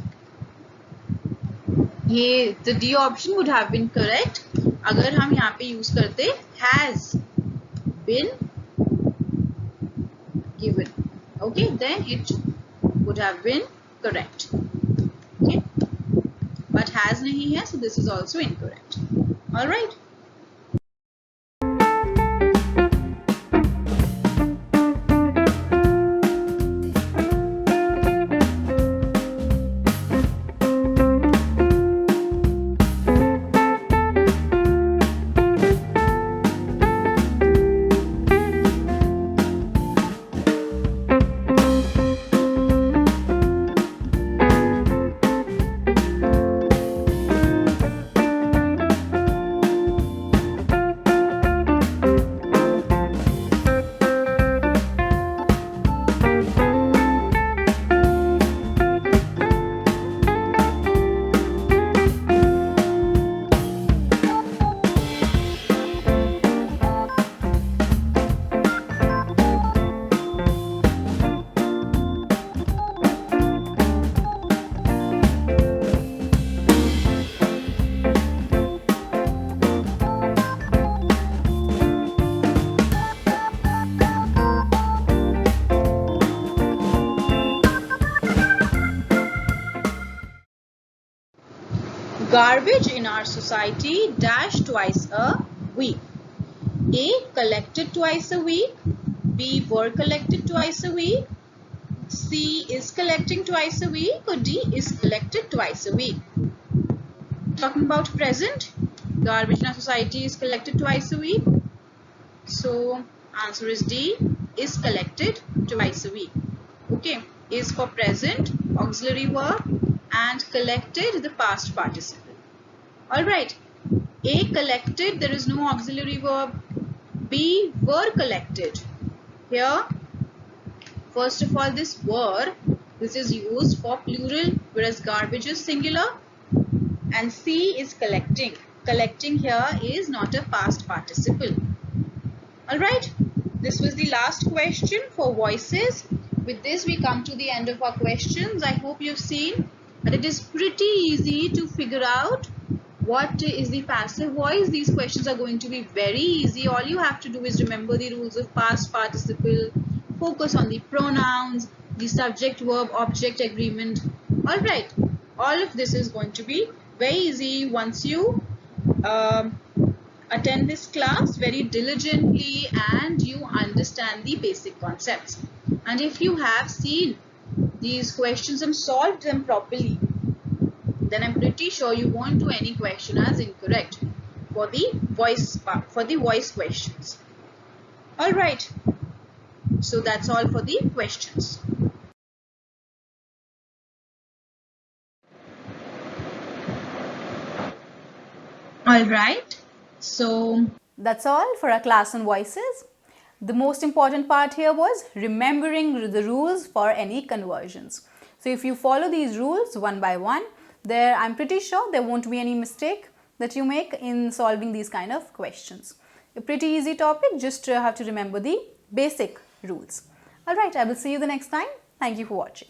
The D option would have been correct अगर हम यहाँ पे use करते has been given. Okay, then it would have been correct. Okay. but has nahi hai, so this is also incorrect. All right. Garbage in our society dash twice a week. A. Collected twice a week. B. Were collected twice a week. C. Is collecting twice a week. Or D. Is collected twice a week. Talking about present, garbage in our society is collected twice a week. So answer is D. Is collected twice a week. Okay. Is for present, auxiliary verb, and collected the past participle. Alright, A. Collected, there is no auxiliary verb. B. Were collected. Here, first of all, this were, this is used for plural, whereas garbage is singular. And C is collecting. Collecting here is not a past participle. Alright, this was the last question for voices. With this, we come to the end of our questions. I hope you've seen that it is pretty easy to figure out what is the passive voice. These questions are going to be very easy. All you have to do is remember the rules of past participle, focus on the pronouns, the subject, verb, object agreement. Alright, all of this is going to be very easy once you attend this class very diligently and you understand the basic concepts. And if you have seen these questions and solved them properly, then I'm pretty sure you won't do any question as incorrect for the voice questions. All right. So that's all for the questions. All right. So that's all for our class on voices. The most important part here was remembering the rules for any conversions. So if you follow these rules one by one, I'm pretty sure there won't be any mistake that you make in solving these kind of questions. A pretty easy topic, just have to remember the basic rules. Alright, I will see you the next time. Thank you for watching.